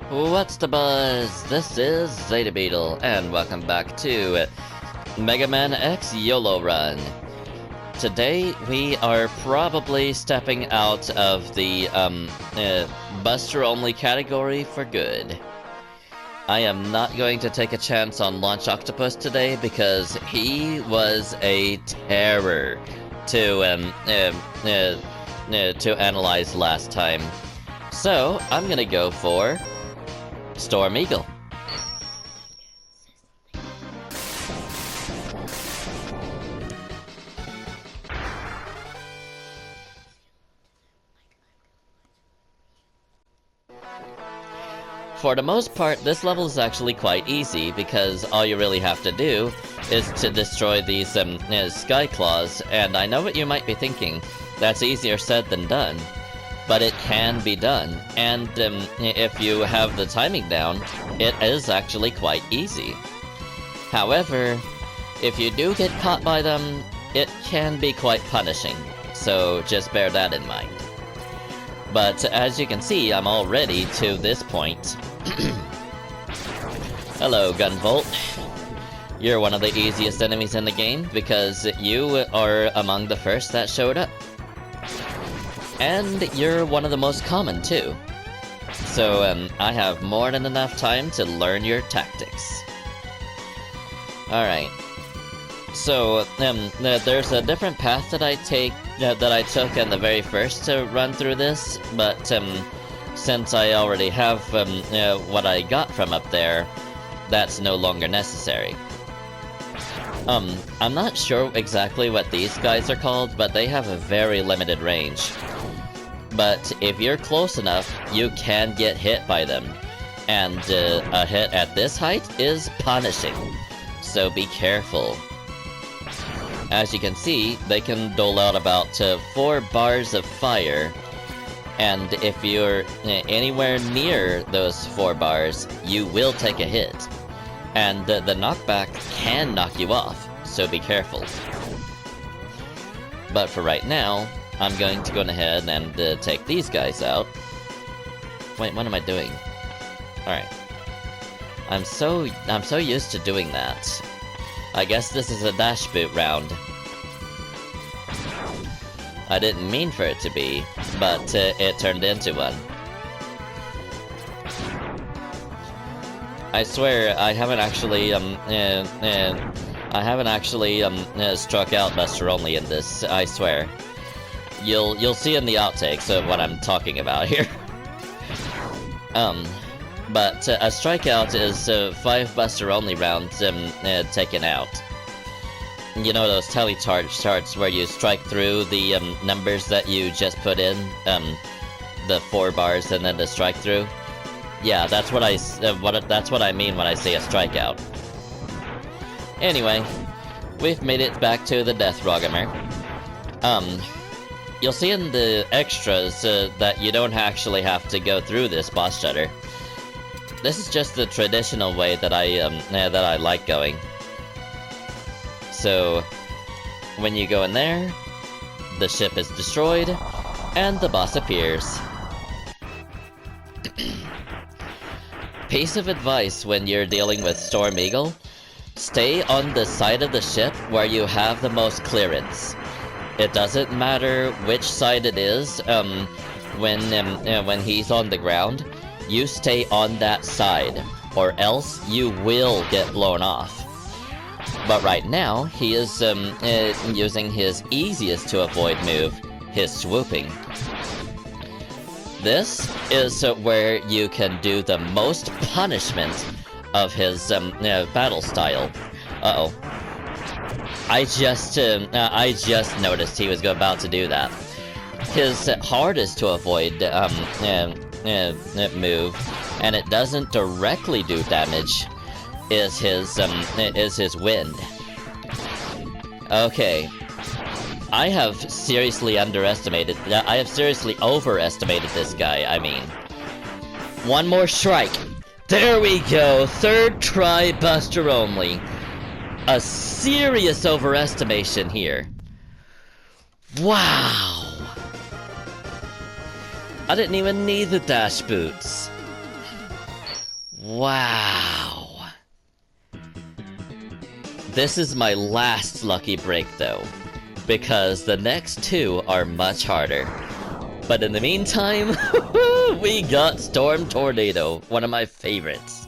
What's the buzz? This is Zeta Beetle, and welcome back to Megaman X YOLO Run. Today, we are probably stepping out of the Buster-only category for good. I am not going to take a chance on Launch Octopus today because he was a terror to analyze last time. So, I'm gonna go for Storm Eagle. For the most part, this level is actually quite easy because all you really have to do is to destroy these Sky Claws, and I know what you might be thinking, that's easier said than done. But it can be done, and if you have the timing down, it is actually quite easy. However, if you do get caught by them, it can be quite punishing, so just bear that in mind. But as you can see, I'm already to this point. Hello, Gunvolt. You're one of the easiest enemies in the game because you are among the first that showed up. And you're one of the most common, too. So, I have more than enough time to learn your tactics. Alright. So, there's a different path that I took in the very first to run through this, but, since I already have, what I got from up there, that's no longer necessary. I'm not sure exactly what these guys are called, but they have a very limited range. But if you're close enough, you can get hit by them. And a hit at this height is punishing, so be careful. As you can see, they can dole out about 4 bars of fire, and if you're anywhere near those 4 bars, you will take a hit. And the knockback can knock you off, so be careful. But for right now, I'm going to go ahead and take these guys out. Wait, what am I doing? Alright. I'm so used to doing that. I guess this is a dash boot round. I didn't mean for it to be, but it turned into one. I swear, I haven't actually struck out Buster only in this, I swear. You'll see in the outtakes of what I'm talking about here. But a strikeout is 5 Buster only rounds taken out. You know those tally charts where you strike through the numbers that you just put in, the 4 bars and then the strike through? Yeah, that's what I mean when I say a strikeout. Anyway, we've made it back to the Death Rogamer. You'll see in the extras that you don't actually have to go through this boss shutter. This is just the traditional way that I like going. So, when you go in there, the ship is destroyed, and the boss appears. Piece of advice when you're dealing with Storm Eagle: stay on the side of the ship where you have the most clearance. It doesn't matter which side it is, when he's on the ground, you stay on that side, or else you will get blown off. But right now, he is using his easiest to avoid move, his swooping. This is where you can do the most punishment of his battle style. Uh-oh. I just noticed he was about to do that. His hardest to avoid move, and it doesn't directly do damage, is his wind. Okay. I have seriously overestimated this guy, I mean. One more strike. There we go, 3rd try Buster only. A serious overestimation here. Wow! I didn't even need the dash boots. Wow. This is my last lucky break though, because the next two are much harder. But in the meantime, we got Storm Tornado, one of my favorites.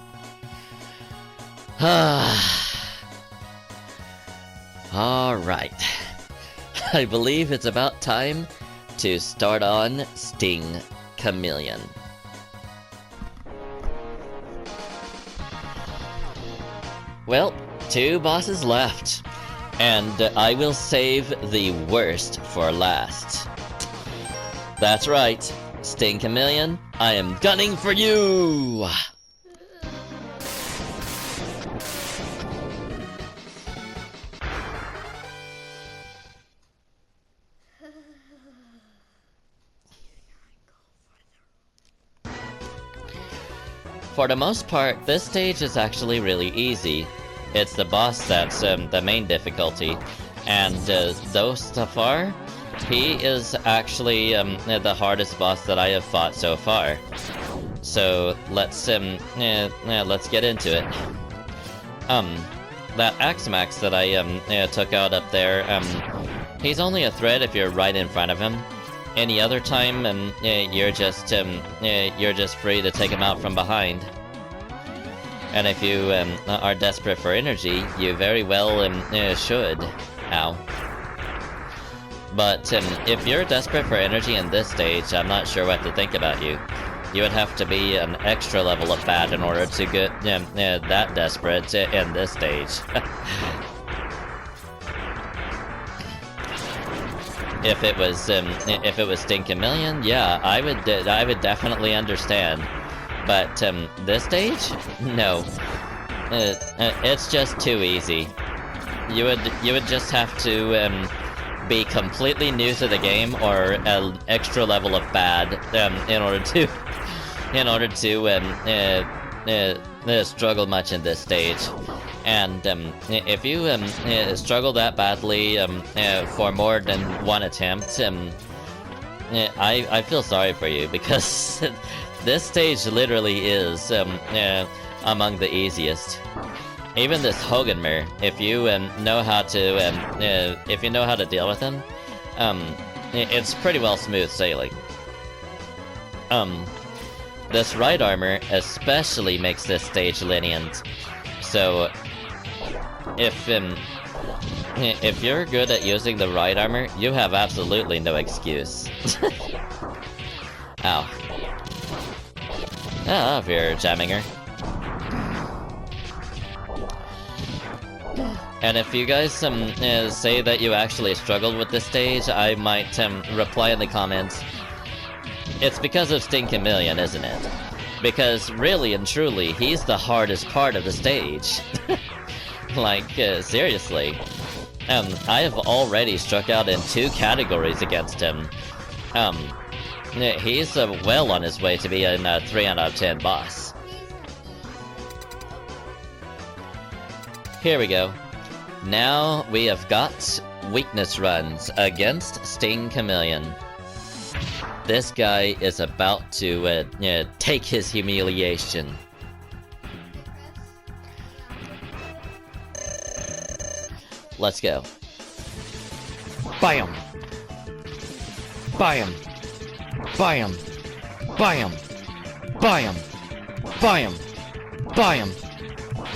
Alright. I believe it's about time to start on Sting Chameleon. Well, 2 bosses left, and I will save the worst for last. That's right, Sting Chameleon, I am gunning for you! For the most part, this stage is actually really easy. It's the boss that's the main difficulty, and though so far, he is actually the hardest boss that I have fought so far. So let's get into it. That Axemax that I took out up there, he's only a threat if you're right in front of him. Any other time, you're just free to take him out from behind. And if you are desperate for energy, you very well should. Ow. But if you're desperate for energy in this stage, I'm not sure what to think about you. You would have to be an extra level of bad in order to get that desperate in this stage. If it was Sting Chameleon, yeah, I would definitely understand. But this stage, no, it's just too easy. You would just have to be completely new to the game or an extra level of bad in order to struggle much in this stage. And if you struggle that badly for more than one attempt, I feel sorry for you, because this stage literally is among the easiest. Even this Hogenmer, if you know how to deal with him, it's pretty well smooth sailing. This right armor especially makes this stage lenient. So if you're good at using the right armor, you have absolutely no excuse. Ow. Ah, if you're jamming her. And if you guys say that you actually struggled with this stage, I might reply in the comments. It's because of Sting Chameleon, isn't it? Because really and truly, he's the hardest part of the stage. Like, seriously. I have already struck out in 2 categories against him. He's well on his way to be a 3 out of 10 boss. Here we go. Now we have got weakness runs against Sting Chameleon. This guy is about to take his humiliation. Let's go. Bam! Bam! Bam! Bam! Bam! Bam! Bam!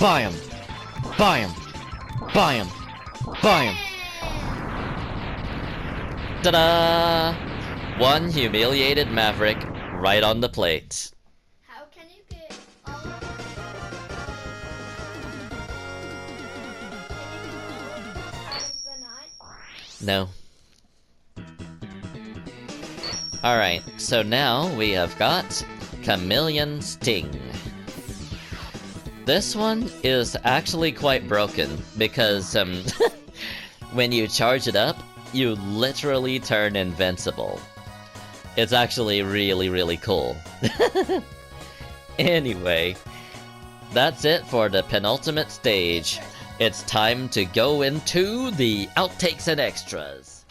Bam! Bam! Bam! Bam! Ta-da! One humiliated Maverick right on the plate. How can you get all of the No. Alright, so now we have got Chameleon Sting. This one is actually quite broken, because when you charge it up, you literally turn invincible. It's actually really, really cool. Anyway, that's it for the penultimate stage. It's time to go into the outtakes and extras.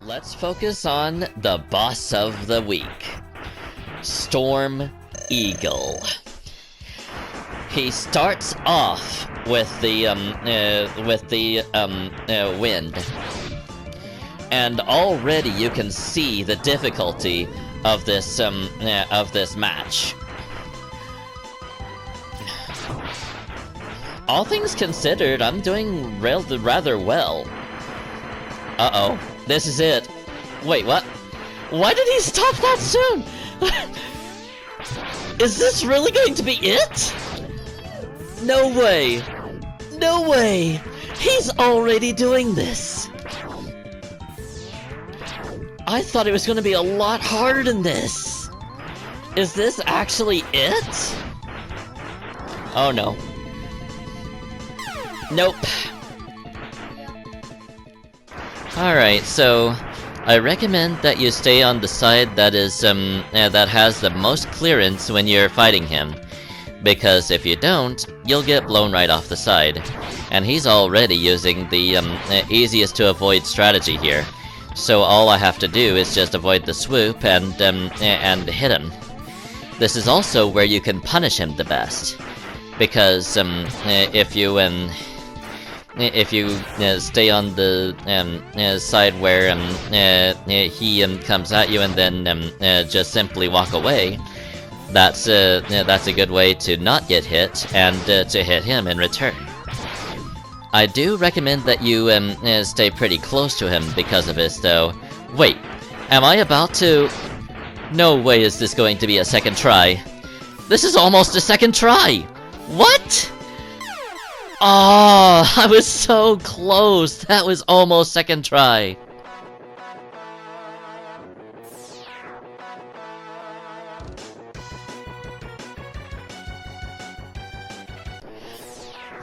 Let's focus on the boss of the week, Storm Eagle. He starts off with the wind, and already you can see the difficulty of this match. All things considered, I'm doing rather well. Uh-oh, this is it. Wait, what? Why did he stop that soon? Is this really going to be it? No way! No way! He's already doing this! I thought it was going to be a lot harder than this! Is this actually it? Oh no. Nope. Alright, so I recommend that you stay on the side that is that has the most clearance when you're fighting him. Because if you don't, you'll get blown right off the side. And he's already using the easiest to avoid strategy here. So all I have to do is just avoid the swoop and hit him. This is also where you can punish him the best. Because if you stay on the side where he comes at you and then just simply walk away, that's a good way to not get hit and to hit him in return. I do recommend that you stay pretty close to him because of this, though. Wait, am I about to? No way is this going to be a second try. This is almost a second try. What? Oh, I was so close. That was almost second try.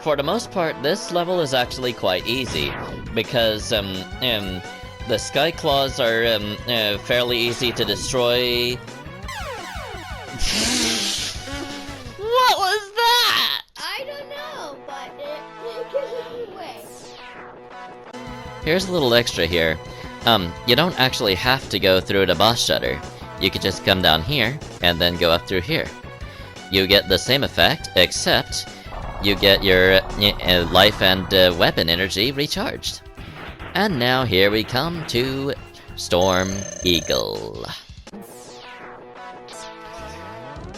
For the most part, this level is actually quite easy, because the Sky Claws are fairly easy to destroy. What was that? I don't know, but it gives me away. Here's a little extra here. You don't actually have to go through the boss shutter. You could just come down here, and then go up through here. You get the same effect, except you get your life and weapon energy recharged. And now here we come to Storm Eagle.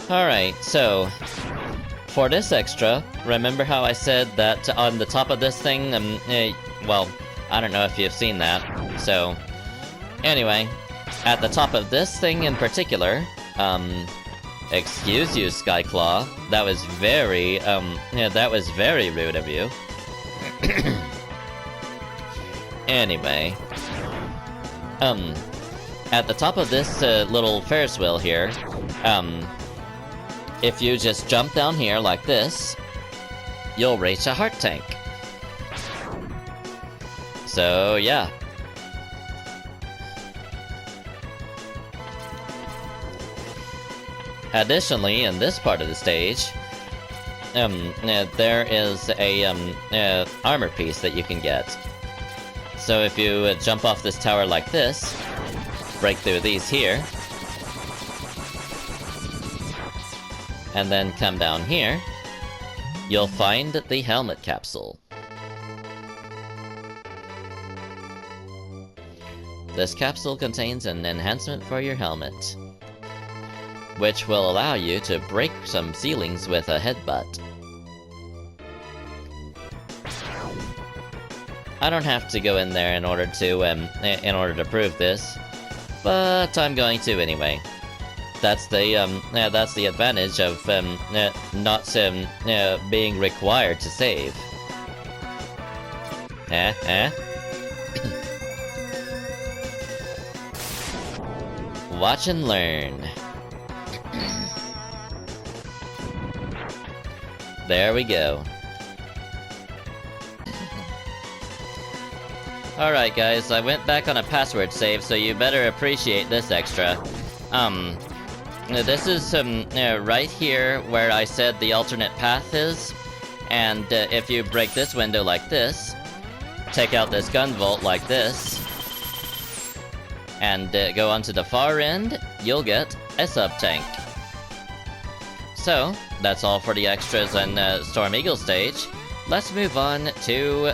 Alright, so for this extra, remember how I said that on the top of this thing, well, I don't know if you've seen that. So, anyway, at the top of this thing in particular, excuse you, Skyclaw. That was very, that was very rude of you. Anyway, at the top of this little Ferris wheel here, if you just jump down here like this, you'll reach a heart tank. So, yeah. Additionally, in this part of the stage, there is a armor piece that you can get. So if you jump off this tower like this, break through these here, and then come down here, you'll find the helmet capsule. This capsule contains an enhancement for your helmet, which will allow you to break some ceilings with a headbutt. I don't have to go in there in order to prove this, but I'm going to anyway. That's the advantage of not being required to save. Watch and learn. There we go. Alright guys, I went back on a password save, so you better appreciate this extra. This is right here where I said the alternate path is, and if you break this window like this, take out this gun vault like this, and go on to the far end, you'll get a sub-tank. So, that's all for the extras in Storm Eagle stage. Let's move on to,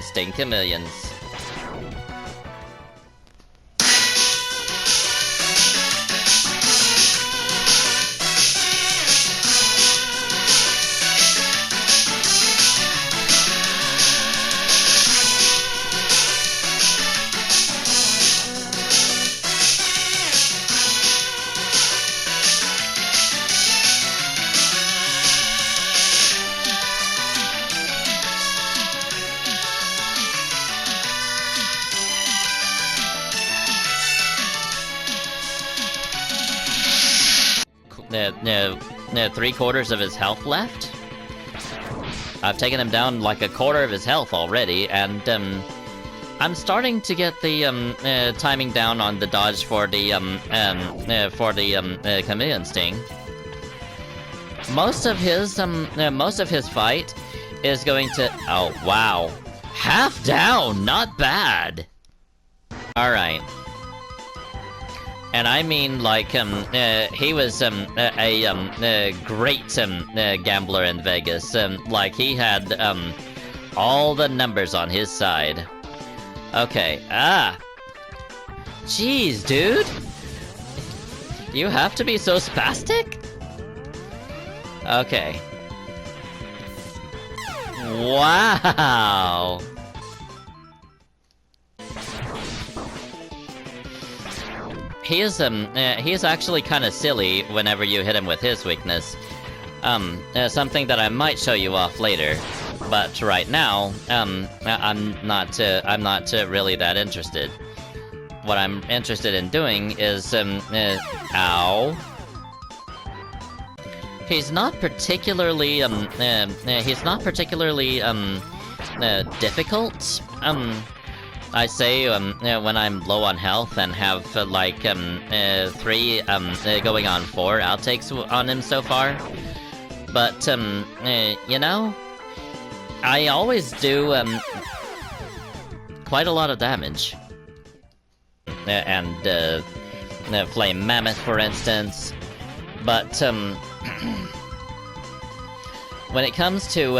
Sting Chameleons. Three-quarters of his health left. I've taken him down like a quarter of his health already, and I'm starting to get the timing down on the dodge for the Chameleon Sting. Most of his fight is going to. Oh wow, half down, not bad. All right. And I mean, like, he was, a great, gambler in Vegas. Like, he had, all the numbers on his side. Okay, Jeez, dude! You have to be so spastic? Okay. Wow! He is actually kind of silly whenever you hit him with his weakness. Something that I might show you off later, but right now, I'm not really that interested. What I'm interested in doing is, ow. He's not particularly, difficult. I say, when I'm low on health and have, 3, going on 4 outtakes on him so far. But, you know, I always do, quite a lot of damage. And, Flame Mammoth, for instance. But, when it comes to,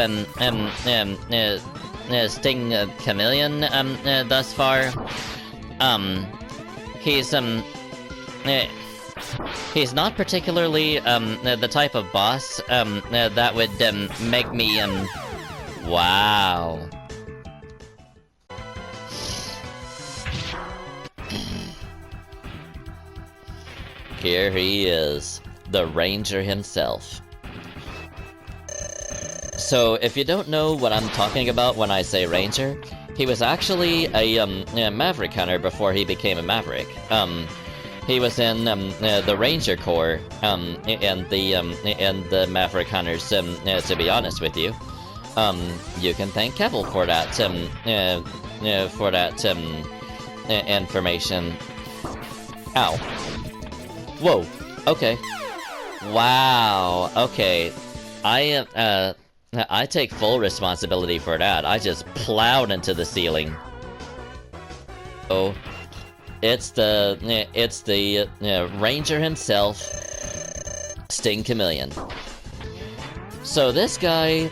Sting Chameleon thus far. He's not particularly the type of boss that would make me wow. Here he is, the Ranger himself. So, if you don't know what I'm talking about when I say Ranger, he was actually a Maverick hunter before he became a Maverick. He was in the Ranger Corps and the Maverick Hunters. To be honest with you, you can thank Kevel for that information. Ow! Whoa! Okay. Wow. Okay. I take full responsibility for that. I just plowed into the ceiling. Oh, it's the Ranger himself, Sting Chameleon. So this guy,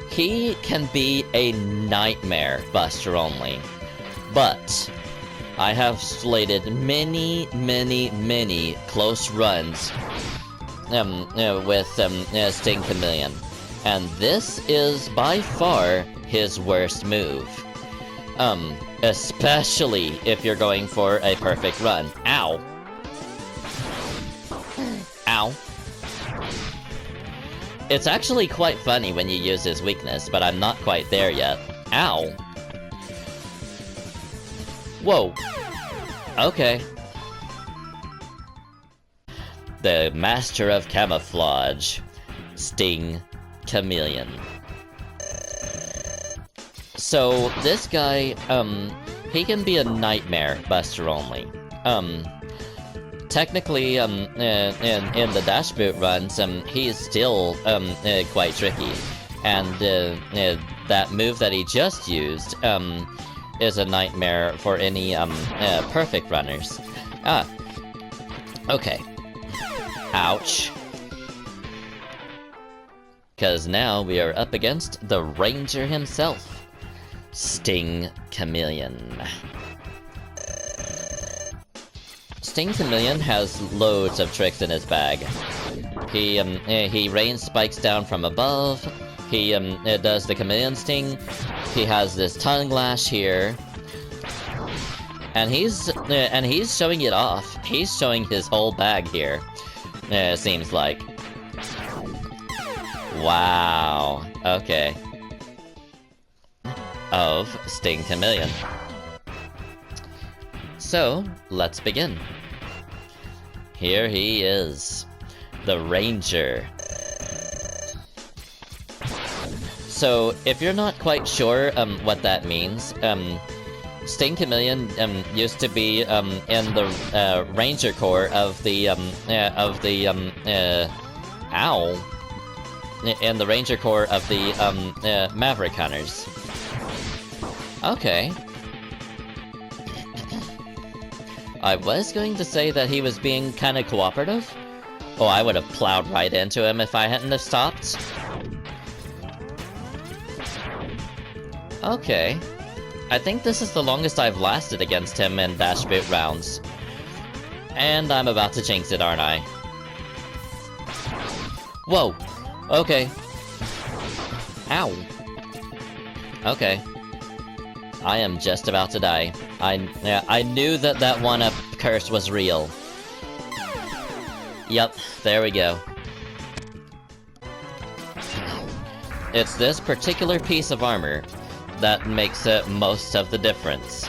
he can be a nightmare buster only, but I have slated many close runs with Sting Chameleon. And this is by far his worst move. Especially if you're going for a perfect run. Ow. Ow. It's actually quite funny when you use his weakness, but I'm not quite there yet. Ow. Whoa. Okay. The Master of Camouflage, Sting Chameleon. So, this guy, he can be a nightmare buster only. Technically, in the dash boot runs, he is still, quite tricky. And, that move that he just used, is a nightmare for any perfect runners. Ah, okay. Ouch. Because now we are up against the Ranger himself, Sting Chameleon. Sting Chameleon has loads of tricks in his bag. He rains spikes down from above. He does the Chameleon Sting. He has this tongue lash here, and he's showing it off. He's showing his whole bag here. Seems like. Wow. Okay. Of Sting Chameleon. So let's begin. Here he is, the Ranger. So, if you're not quite sure what that means, Sting Chameleon used to be in the Ranger Corps of the Owl, in the Ranger Corps of the Maverick Hunters. Okay. I was going to say that he was being kind of cooperative. Oh, I would have plowed right into him if I hadn't have stopped. Okay. I think this is the longest I've lasted against him in dash boot rounds. And I'm about to jinx it, aren't I? Whoa! Okay. Ow. Okay. I am just about to die. I knew that that one-up curse was real. Yep, there we go. It's this particular piece of armor that makes most of the difference.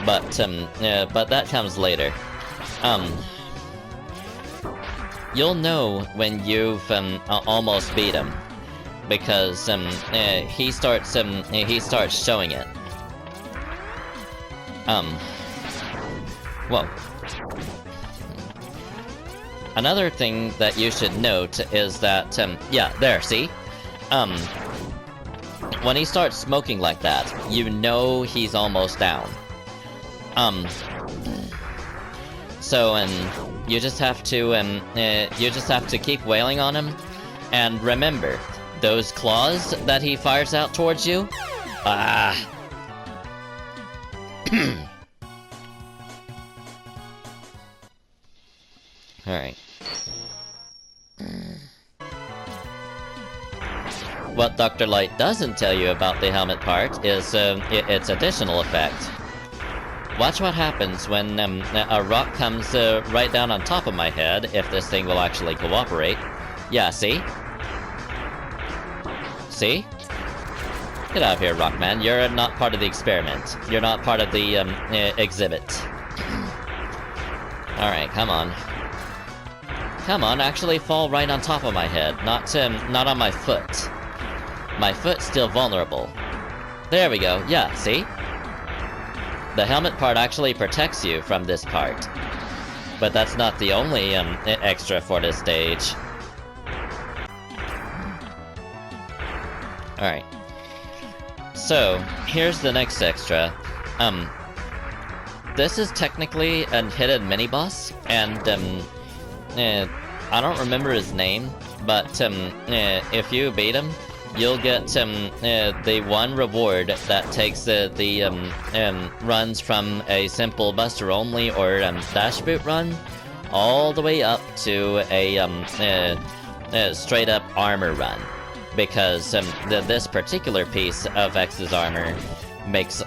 But that comes later. You'll know when you've almost beat him, because he starts showing it. Whoa. Another thing that you should note is that yeah, there, see? When he starts smoking like that, you know he's almost down. So you just have to keep wailing on him, and remember, those claws that he fires out towards you, Alright. What Dr. Light doesn't tell you about the helmet part is its additional effect. Watch what happens when a rock comes right down on top of my head, if this thing will actually cooperate. Yeah, see? See? Get out of here, Rockman. You're not part of the experiment. You're not part of the exhibit. Alright, come on. Come on, actually fall right on top of my head, not on my foot. My foot's still vulnerable. There we go, yeah, see? The helmet part actually protects you from this part. But that's not the only extra for this stage. Alright. So, here's the next extra. This is technically a hidden mini-boss, and I don't remember his name, but if you beat him, you'll get the one reward that takes the runs from a simple Buster Only or Dash Boot run all the way up to a straight up armor run, because this particular piece of X's armor makes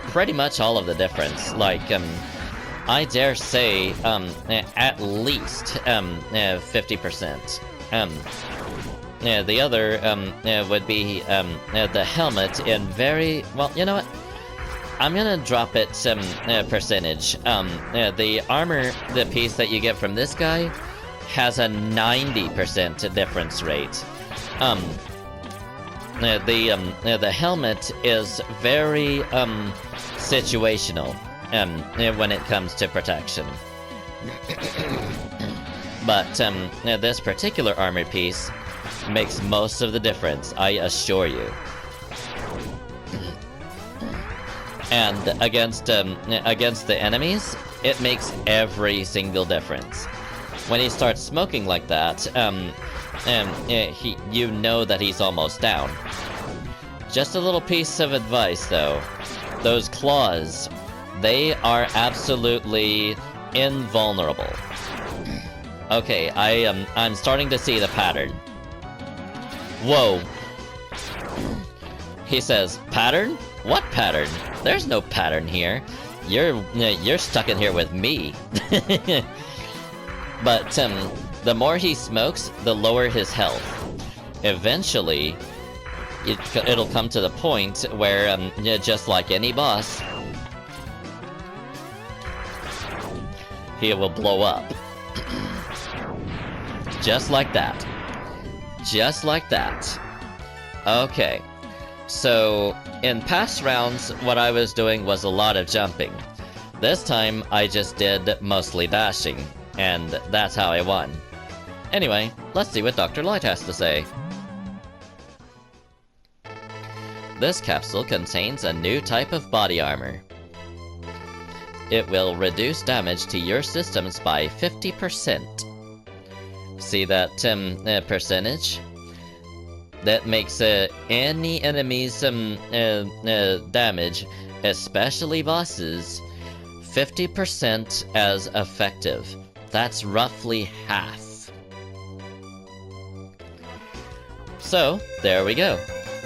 pretty much all of the difference. Like I dare say at least 50%. The other would be the helmet in very... Well, you know what? I'm gonna drop it some percentage. The armor, the piece that you get from this guy, has a 90% difference rate. The helmet is very situational when it comes to protection. But this particular armor piece makes most of the difference, I assure you. And against the enemies, it makes every single difference. When he starts smoking like that, you know that he's almost down. Just a little piece of advice, though. Those claws, they are absolutely invulnerable. Okay, I'm starting to see the pattern. Whoa. He says, pattern? What pattern? There's no pattern here. You're stuck in here with me. But the more he smokes, the lower his health. Eventually, it'll come to the point where, just like any boss, he will blow up. Just like that. Just like that. Okay. So, in past rounds, what I was doing was a lot of jumping. This time, I just did mostly dashing, and that's how I won. Anyway, let's see what Dr. Light has to say. This capsule contains a new type of body armor. It will reduce damage to your systems by 50%. See that percentage? That makes any enemy's damage, especially bosses, 50% as effective. That's roughly half. So, there we go.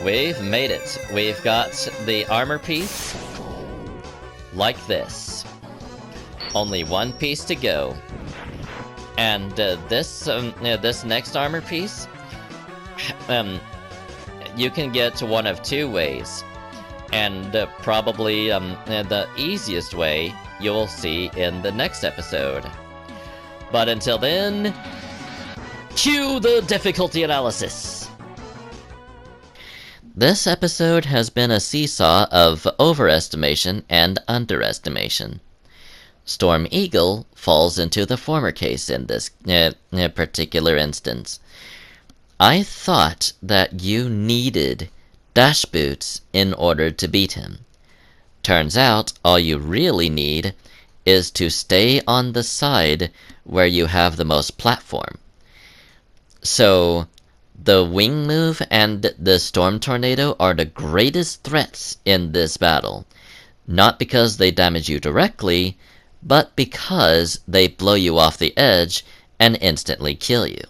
We've made it. We've got the armor piece like this. Only one piece to go. And this next armor piece, you can get one of two ways. And probably the easiest way you'll see in the next episode. But until then, cue the difficulty analysis! This episode has been a seesaw of overestimation and underestimation. Storm Eagle falls into the former case in this particular instance. I thought that you needed dash boots in order to beat him. Turns out all you really need is to stay on the side where you have the most platform. So, the wing move and the storm tornado are the greatest threats in this battle. Not because they damage you directly, but because they blow you off the edge and instantly kill you.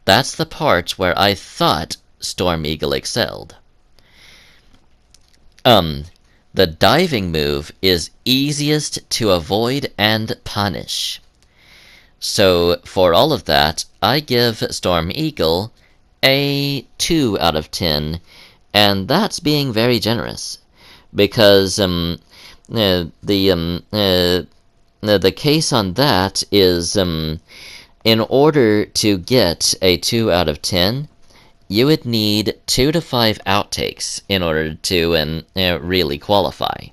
That's the part where I thought Storm Eagle excelled. The diving move is easiest to avoid and punish. So, for all of that, I give Storm Eagle a 2 out of 10, and that's being very generous. Because, the case on that is, in order to get a 2 out of 10, you would need 2 to 5 outtakes in order to really qualify.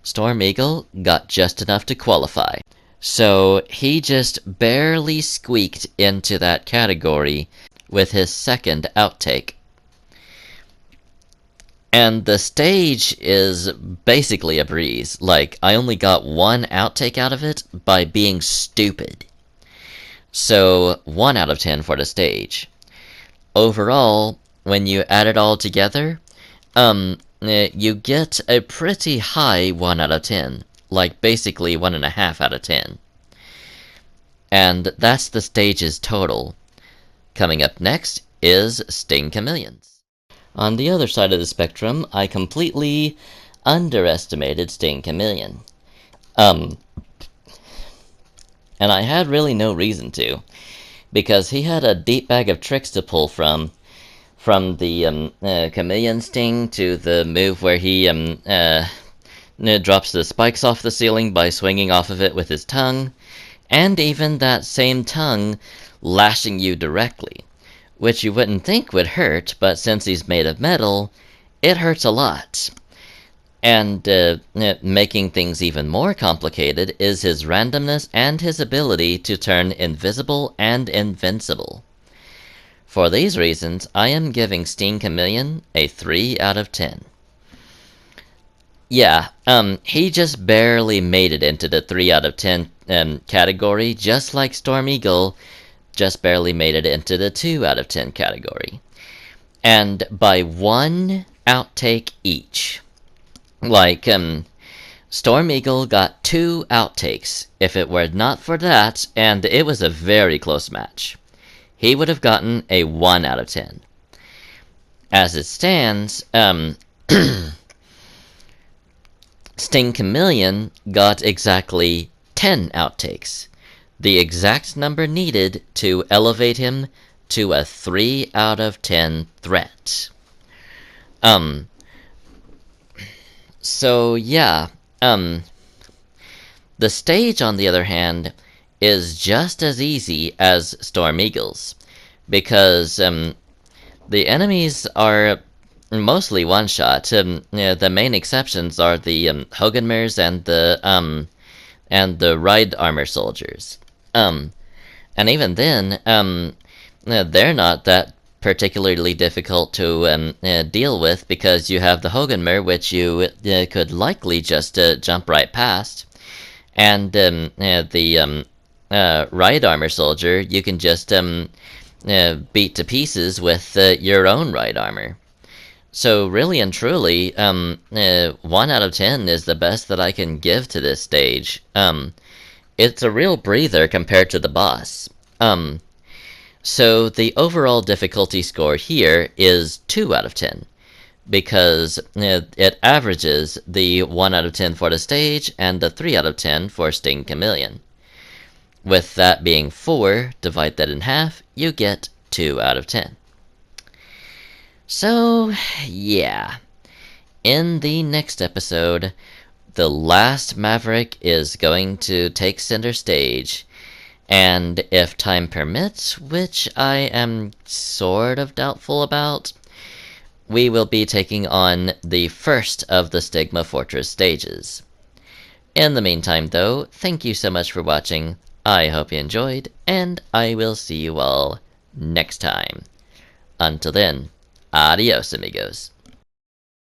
Storm Eagle got just enough to qualify. So he just barely squeaked into that category with his second outtake. And the stage is basically a breeze. Like, I only got 1 outtake out of it by being stupid. So, 1 out of 10 for the stage. Overall, when you add it all together, you get a pretty high 1 out of 10. Like, basically 1.5 out of 10. And that's the stage's total. Coming up next is Sting Chameleons. On the other side of the spectrum, I completely underestimated Sting Chameleon. And I had really no reason to, because he had a deep bag of tricks to pull from the Chameleon Sting to the move where he drops the spikes off the ceiling by swinging off of it with his tongue, and even that same tongue lashing you directly, which you wouldn't think would hurt, but since he's made of metal, it hurts a lot. And making things even more complicated is his randomness and his ability to turn invisible and invincible. For these reasons, I am giving Sting Chameleon a 3 out of 10. Yeah, he just barely made it into the 3 out of 10 category, just like Storm Eagle just barely made it into the 2 out of 10 category. And by one outtake each. Like, Storm Eagle got 2 outtakes. If it were not for that, and it was a very close match, he would have gotten a 1 out of 10. As it stands, Sting Chameleon got exactly 10 outtakes, the exact number needed to elevate him to a 3 out of 10 threat. So yeah, the stage, on the other hand, is just as easy as Storm Eagle's, because the enemies are mostly one-shot. The main exceptions are the Hogunmers and the Ride Armor Soldiers. And even then, they're not that particularly difficult to deal with, because you have the Hogunmer, which you could likely just jump right past, and the Ride Armor Soldier you can just beat to pieces with your own Ride Armor. So really and truly, 1 out of 10 is the best that I can give to this stage. It's a real breather compared to the boss. So the overall difficulty score here is 2 out of 10, because it averages the 1 out of 10 for the stage and the 3 out of 10 for Sting Chameleon. With that being 4, divide that in half, you get 2 out of 10. So, yeah. In the next episode, the last Maverick is going to take center stage, and if time permits, which I am sort of doubtful about, we will be taking on the first of the Stigma Fortress stages. In the meantime, though, thank you so much for watching. I hope you enjoyed, and I will see you all next time. Until then, adios, amigos.